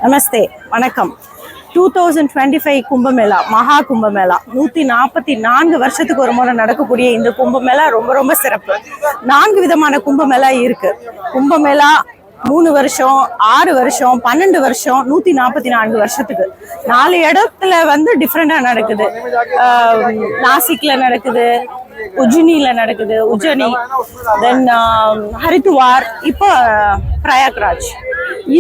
நமஸ்தே, வணக்கம். 2025 கும்பமேளா, மகா கும்பமேளா 144 வருஷத்துக்கு ஒரு முறை நடக்கக்கூடிய இந்த கும்பமேளா ரொம்ப ரொம்ப சிறப்பு. 4 விதமான கும்பமேளா இருக்கு. கும்பமேளா 3 வருஷம், 6 வருஷம், 12 வருஷம், 144 வருஷத்துக்கு 4 இடத்துல வந்து டிஃப்ரெண்டா நடக்குது. நாசிக்ல நடக்குது, உஜ்ஜினில நடக்குது, உஜ்ஜனி, தென் ஹரித்துவார், இப்போ பிரயாக்ராஜ்.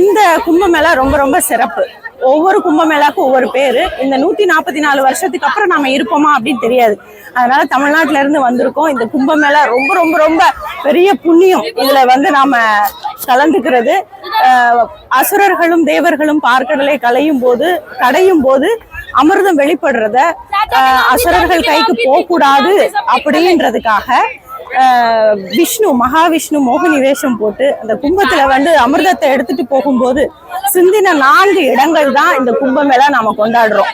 இந்த கும்பமேளா ரொம்ப ரொம்ப சிறப்பு. ஒவ்வொரு கும்பமேளாக்கும் ஒவ்வொரு பேரு. இந்த 144 வருஷத்துக்கு அப்புறம் நாம இருப்போமா அப்படின்னு தெரியாது. அதனால தமிழ்நாட்டுல இருந்து வந்திருக்கோம். இந்த கும்பமேளா ரொம்ப ரொம்ப ரொம்ப பெரிய புண்ணியம். இதுல வந்து நாம கலந்துக்கிறது. அசுரர்களும் தேவர்களும் பார்க்கடலை கடையும் போது அமிர்தம் வெளிப்படுறத அசுரர்கள் கைக்கு போக கூடாது அப்படின்றதுக்காக விஷ்ணு, மகாவிஷ்ணு மோகினி வேஷம் போட்டு அந்த கும்பத்துல வந்து அமிர்தத்தை எடுத்துட்டு போகும்போது சிந்தின 4 இடங்கள் தான் இந்த கும்பமேளா நாம கொண்டாடுறோம்.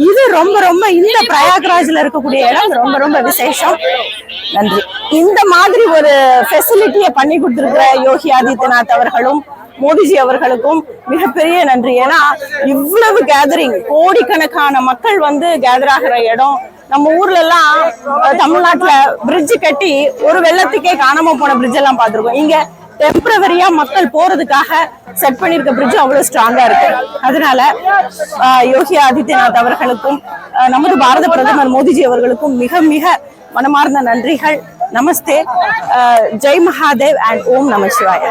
இது ரொம்ப ரொம்ப இந்த பிரயாக்ராஜ்ல இருக்கக்கூடிய இடம் ரொம்ப ரொம்ப விசேஷம். நன்றி. இந்த மாதிரி ஒரு ஃபெசிலிட்டியை பண்ணி கொடுத்திருக்கிற யோகி ஆதித்யநாத் அவர்களும் மோடிஜி அவர்களுக்கும் மிகப்பெரிய நன்றி. ஏன்னா இவ்வளவு கேதரிங், கோடிக்கணக்கான மக்கள் வந்து கேதர் ஆகிற இடம். நம்ம ஊர்ல எல்லாம் தமிழ்நாட்டுல பிரிட்ஜ் கட்டி ஒரு வெள்ளத்துக்கே காணாம போன பிரிட்ஜ் எல்லாம் பார்த்திருக்கோம். இங்க டெம்பரவரியா மக்கள் போறதுக்காக செட் பண்ணிருக்க பிரிட்ஜ் அவ்வளவு ஸ்ட்ராங்கா இருக்கு. அதனால யோகி ஆதித்யநாத் அவர்களுக்கும் நமது பாரத பிரதமர் மோடிஜி அவர்களுக்கும் மிக மிக மனமார்ந்த நன்றிகள். நமஸ்தே, ஜெய் மகாதேவ் அண்ட் ஓம் நம சிவாய.